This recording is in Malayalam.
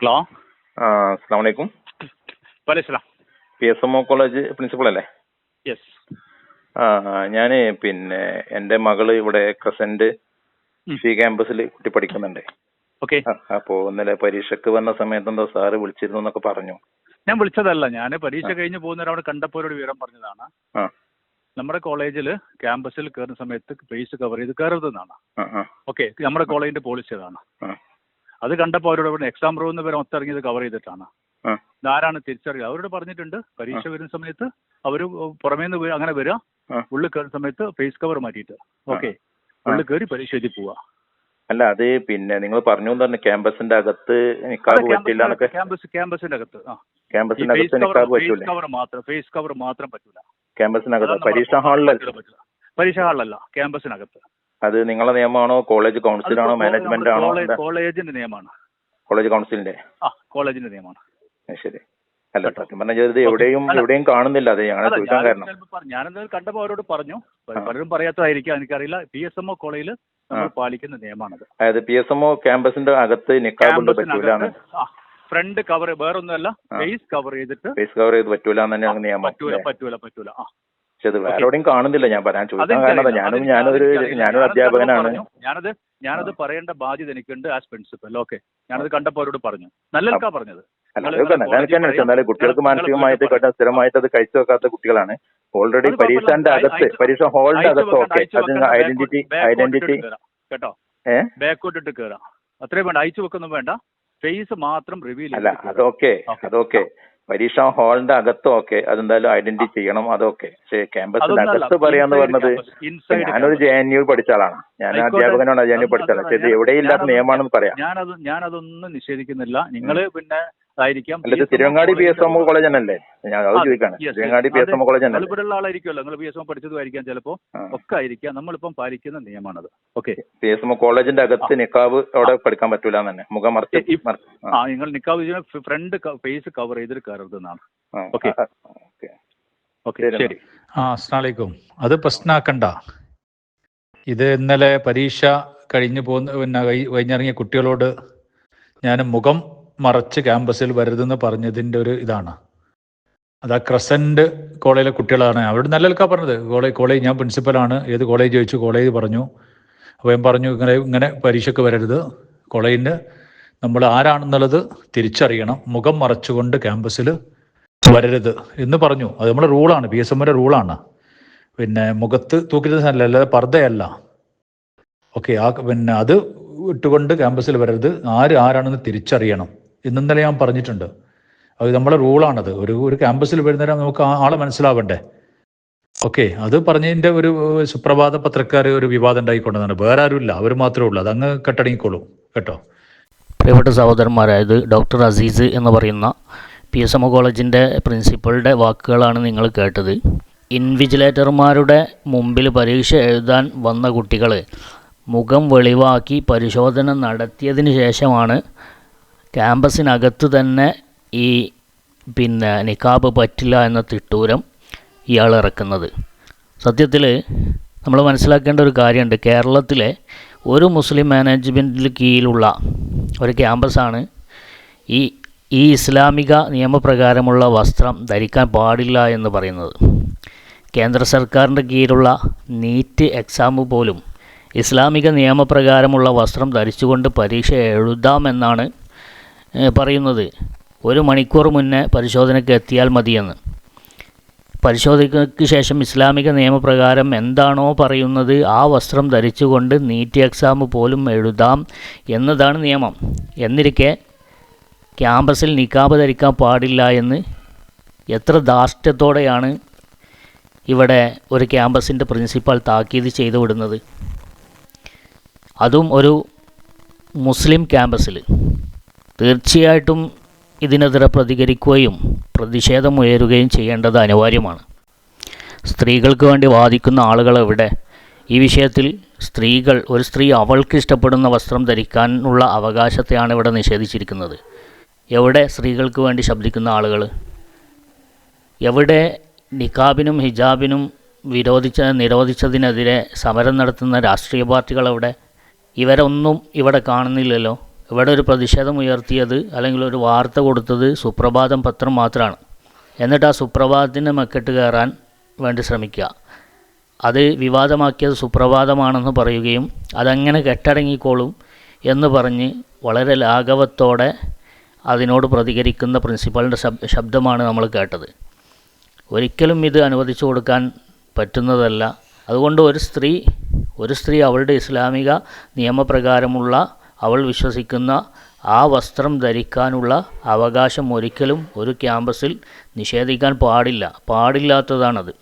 ഹലോ. അസ്സലാമു അലൈക്കും. വലൈക്കും. PSMO കോളേജ് പ്രിൻസിപ്പൾ അല്ലേ? യെസ്. ഞാൻ എൻ്റെ മകള് ഇവിടെ ക്രസന്റ് ക്യാമ്പസിൽ കുട്ടി പഠിക്കുന്നുണ്ട്. ഓക്കെ. അപ്പോൾ ഇന്നലെ പരീക്ഷയ്ക്ക് വന്ന സമയത്ത് എന്തോ സാറ് വിളിച്ചിരുന്നു എന്നൊക്കെ പറഞ്ഞു. ഞാൻ വിളിച്ചതല്ല, ഞാൻ പരീക്ഷ കഴിഞ്ഞ് പോകുന്നവർ അവിടെ കണ്ടപ്പോൾ ഒരു വിവരം പറഞ്ഞതാണ്. നമ്മുടെ കോളേജിൽ ക്യാമ്പസിൽ കയറുന്ന സമയത്ത് ഫേസ് കവർ ചെയ്ത് കയറരുതെന്നാണ്. ഓക്കെ, നമ്മുടെ കോളേജിന്റെ പോളിസി അതാണ്. അത് കണ്ടപ്പോൾ അവരോട് എക്സാം റൂമിൽ വരെ ഒത്തിറങ്ങിയത് കവർ ചെയ്തിട്ടാണ്. ആരാണ് തിരിച്ചറിയുക അവരോട് പറഞ്ഞിട്ടുണ്ട്. പരീക്ഷ വരുന്ന സമയത്ത് അവർ പുറമേ നിന്ന് അങ്ങനെ വരിക, ഉള്ളിൽ കയറുന്ന സമയത്ത് ഫേസ് കവർ മാറ്റിയിട്ട് ഓക്കെ ഉള്ളിൽ കയറി പരീക്ഷ എഴുതി പോവുക. അല്ല, അത് നിങ്ങൾ പറഞ്ഞു തന്നെ ക്യാമ്പസിന്റെ അകത്ത് നിക്കാബ് പറ്റില്ല എന്നൊക്കെ. ക്യാമ്പസിന്റെ അകത്ത് ഫേസ് കവർ മാത്രം പറ്റൂല. ക്യാമ്പസിനകത്ത് പരീക്ഷാ ഹാളിലല്ല, ക്യാമ്പസിനകത്ത്. അത് നിങ്ങളെ നിയമമാണോ, കോളേജ് കൗൺസിലാണോ, മാനേജ്മെന്റ് ആണോ? കോളേജിന്റെ നിയമമാണ്. കോളേജ് കൗൺസിലിന്റെ കോളേജിന്റെ നിയമമാണ്. ശരി. അല്ല, സത്യം പറഞ്ഞത് എവിടെയും കാണുന്നില്ല. അത് ഞങ്ങളെ ചോദിക്കാൻ കാരണം ഞാനെന്തായാലും കണ്ടപ്പോൾ അവരോട് പറഞ്ഞു. പലരും പറയാത്തതായിരിക്കാം, എനിക്കറിയില്ല. PSMO കോളേജിൽ നമ്മൾ പാലിക്കുന്ന നിയമമാണത്. അതായത് PSMO ക്യാമ്പസിന്റെ അകത്ത് നിക്കാബ് പറ്റൂല, ഫ്രണ്ട് കവർ വേറൊന്നുമല്ല, ഫേസ് കവർ ചെയ്തിട്ട് പറ്റൂല എന്ന് തന്നെയാണ് നിയമം. പറ്റൂല. പക്ഷെ അത് വേറെ എവിടെയും കാണുന്നില്ല. ഞാൻ പറയാൻ ചോദിക്കാൻ കാരണം ഞാനൊരു അധ്യാപകനാണ്. ഞാനത് പറയേണ്ട ബാധ്യത എനിക്കുണ്ട് ആസ് പ്രിൻസിപ്പൽ. ഓക്കെ, ഞാനത് കണ്ടപ്പോൾ അവരോട് പറഞ്ഞു. നല്ലതാ പറഞ്ഞത്. എന്നാലും കുട്ടികൾക്ക് മാനസികമായിട്ട് സ്ഥിരമായിട്ട് അത് കഴിച്ചു വെക്കാത്ത കുട്ടികളാണ്. ഓൾറെഡി പരീക്ഷന്റെ അകത്ത്, പരീക്ഷ ഹാളിന്റെ അകത്ത് ഓക്കെ, അത് ഐഡന്റിറ്റി കേട്ടോ, ബാക്കോട്ടിട്ട് കയറാം. അത്രയും വേണ്ട, അയച്ചു വെക്കൊന്നും വേണ്ട. ഫേസ് മാത്രം റിവീൽ അല്ല, അതൊക്കെ പരീക്ഷാ ഹാളിന്റെ അകത്ത് ഓക്കെ, അതെന്തായാലും ഐഡന്റിറ്റി ചെയ്യണം, അതൊക്കെ. പക്ഷേ ക്യാമ്പസിന്റെ അകത്ത് പറയാന്ന് പറഞ്ഞത്, ഞാനൊരു JNU പഠിച്ച ആളാണ്, ഞാൻ അധ്യാപകനാണ്, JNU പഠിച്ച ആളാണ്. പക്ഷേ ഇത് എവിടെയില്ലാത്ത നിയമമാണെന്ന് പറയാം. ഞാനതൊന്നും നിഷേധിക്കുന്നില്ല. നിങ്ങള് പിന്നെ ആയിരിക്കാം. അല്ല, തിരുവങ്ങാടി PSMO കോളേജ് തന്നെയല്ലേ? ഞാൻ അത് ചോദിക്കാണ്. തിരുവങ്ങാടി PSMO കോളേജ് തന്നെ ഇവിടെയുള്ള ആളായിരിക്കുമല്ലോ. നിങ്ങൾ PSMO പഠിച്ചതുമായിരിക്കാം, ചിലപ്പോ ഒക്കെ ആയിരിക്കാം. നമ്മളിപ്പം പാലിക്കുന്ന നിയമമാണത്. ഓക്കെ, PSMO കോളേജിന്റെ അകത്ത് നിക്കാബ് അവിടെ പഠിക്കാൻ പറ്റൂല തന്നെ, മുഖം മറച്ച്. നിങ്ങൾ നിക്കാബ് ഫ്രണ്ട് ഫേസ് കവർ ചെയ്തിട്ട് കയറരുതെന്നാണ്. ഓക്കെ, ശരി. അസ്സലാമു അലൈക്കും. അത് പ്രശ്നമാക്കണ്ട. ഇത് ഇന്നലെ പരീക്ഷ കഴിഞ്ഞു കഴിഞ്ഞിറങ്ങിയ കുട്ടികളോട് ഞാൻ മുഖം മറച്ച് ക്യാമ്പസിൽ വരരുതെന്ന് പറഞ്ഞതിൻ്റെ ഒരു ഇതാണ്. അത് ക്രസന്റ് കോളേജിലെ കുട്ടികളാണ്. അവരോട് നല്ല പറഞ്ഞത്. കോളേജ് ഞാൻ പ്രിൻസിപ്പലാണ്, ഏത് കോളേജ് ചോദിച്ചു, കോളേജ് പറഞ്ഞു. അപ്പോൾ ഞാൻ പറഞ്ഞു, ഇങ്ങനെ പരീക്ഷയ്ക്ക് വരരുത്, കോളേജിന് നമ്മൾ ആരാണെന്നുള്ളത് തിരിച്ചറിയണം, മുഖം മറച്ചുകൊണ്ട് ക്യാമ്പസിൽ വരരുത് എന്ന് പറഞ്ഞു. അത് നമ്മുടെ റൂളാണ്, PSMOയുടെ റൂളാണ്. പിന്നെ മുഖത്ത് തൂക്കിയിട്ട് അല്ലാതെ പർദ്ദയല്ല. ഓക്കെ, പിന്നെ അത് ഇട്ടുകൊണ്ട് ക്യാമ്പസിൽ വരരുത്, ആരാണെന്ന് തിരിച്ചറിയണം ഇന്നലെ ഞാൻ പറഞ്ഞിട്ടുണ്ട്. അത് നമ്മളെ റൂളാണത്. ഒരു ക്യാമ്പസിൽ വരുന്നേരം നമുക്ക് ആളെ മനസ്സിലാവണ്ടേ. ഓക്കെ, അത് പറഞ്ഞതിൻ്റെ ഒരു സുപ്രഭാത പത്രക്കാർ ഒരു വിവാദം ഉണ്ടായിക്കൊണ്ടതാണ്. വേറെ ആരുമില്ല, അവർ മാത്രമേ ഉള്ളൂ. അതങ്ങ് കെട്ടടങ്ങിക്കോളൂ കേട്ടോ. പ്രിയപ്പെട്ട സഹോദരന്മാരായത് ഡോക്ടർ അസീസ് എന്ന് പറയുന്ന PSMO കോളേജിൻ്റെ പ്രിൻസിപ്പളുടെ വാക്കുകളാണ് നിങ്ങൾ കേട്ടത്. ഇൻവിജിലേറ്റർമാരുടെ മുമ്പിൽ പരീക്ഷ എഴുതാൻ വന്ന കുട്ടികൾ മുഖം വെളിവാക്കി പരിശോധന നടത്തിയതിന് ശേഷമാണ് ക്യാമ്പസിനകത്ത് തന്നെ ഈ നിക്കാബ് പറ്റില്ല എന്ന തിട്ടൂരം ഇയാൾ ഇറക്കുന്നത്. സത്യത്തിൽ നമ്മൾ മനസ്സിലാക്കേണ്ട ഒരു കാര്യമുണ്ട്. കേരളത്തിലെ ഒരു മുസ്ലിം മാനേജ്മെൻറ്റിൽ കീഴിലുള്ള ഒരു ക്യാമ്പസാണ് ഈ ഇസ്ലാമിക നിയമപ്രകാരമുള്ള വസ്ത്രം ധരിക്കാൻ പാടില്ല എന്ന് പറയുന്നത്. കേന്ദ്ര സർക്കാരിൻ്റെ കീഴിലുള്ള നീറ്റ് എക്സാം പോലും ഇസ്ലാമിക നിയമപ്രകാരമുള്ള വസ്ത്രം ധരിച്ചുകൊണ്ട് പരീക്ഷ എഴുതാമെന്നാണ് പറയുന്നത്. 1 മണിക്കൂർ മുന്നേ പരിശോധനയ്ക്ക് എത്തിയാൽ മതിയെന്ന്. പരിശോധനയ്ക്ക് ശേഷം ഇസ്ലാമിക നിയമപ്രകാരം എന്താണോ പറയുന്നത് ആ വസ്ത്രം ധരിച്ചുകൊണ്ട് നീറ്റ് എക്സാം പോലും എഴുതാം എന്നതാണ് നിയമം. എന്നിരിക്കെ ക്യാമ്പസിൽ നിക്കാബ് ധരിക്കാൻ പാടില്ല എന്ന് എത്ര ധാർഷ്ട്യത്തോടെയാണ് ഇവിടെ ഒരു ക്യാമ്പസിൻ്റെ പ്രിൻസിപ്പാൾ താക്കീത് ചെയ്തു വിടുന്നത്. അതും ഒരു മുസ്ലിം ക്യാമ്പസിൽ. തീർച്ചയായിട്ടും ഇതിനെതിരെ പ്രതികരിക്കുകയും പ്രതിഷേധമുയരുകയും ചെയ്യേണ്ടത് അനിവാര്യമാണ്. സ്ത്രീകൾക്ക് വേണ്ടി വാദിക്കുന്ന ആളുകൾ എവിടെ? ഈ വിഷയത്തിൽ ഒരു സ്ത്രീ അവൾക്ക് ഇഷ്ടപ്പെടുന്ന വസ്ത്രം ധരിക്കാനുള്ള അവകാശത്തെയാണ് ഇവിടെ നിഷേധിച്ചിരിക്കുന്നത്. എവിടെ സ്ത്രീകൾക്ക് വേണ്ടി ശബ്ദിക്കുന്ന ആളുകൾ? എവിടെ നിക്കാബിനും ഹിജാബിനും നിരോധിച്ചതിനെതിരെ സമരം നടത്തുന്ന രാഷ്ട്രീയ പാർട്ടികൾ എവിടെ? ഇവരൊന്നും ഇവിടെ കാണുന്നില്ലല്ലോ. ഇവിടെ ഒരു പ്രതിഷേധം ഉയർത്തിയത് അല്ലെങ്കിൽ ഒരു വാർത്ത കൊടുത്തത് സുപ്രഭാതം പത്രം മാത്രമാണ്. എന്നിട്ട് ആ സുപ്രഭാതത്തിൻ്റെ മെക്കെട്ട് കയറാൻ വേണ്ടി ശ്രമിക്കുക. അത് വിവാദമാക്കിയത് സുപ്രഭാതമാണെന്ന് പറയുകയും അതങ്ങനെ കെട്ടടങ്ങിക്കോളും എന്ന് പറഞ്ഞ് വളരെ ലാഘവത്തോടെ അതിനോട് പ്രതികരിക്കുന്ന പ്രിൻസിപ്പളിൻ്റെ ശബ്ദമാണ് നമ്മൾ കേട്ടത്. ഒരിക്കലും ഇത് അനുവദിച്ചു കൊടുക്കാൻ പറ്റുന്നതല്ല. അതുകൊണ്ട് ഒരു സ്ത്രീ അവളുടെ ഇസ്ലാമിക നിയമപ്രകാരമുള്ള അവൾ വിശ്വസിക്കുന്ന ആ വസ്ത്രം ധരിക്കാനുള്ള അവകാശം ഒരിക്കലും ഒരു ക്യാമ്പസിൽ നിഷേധിക്കാൻ പാടില്ലാത്തതാണത്.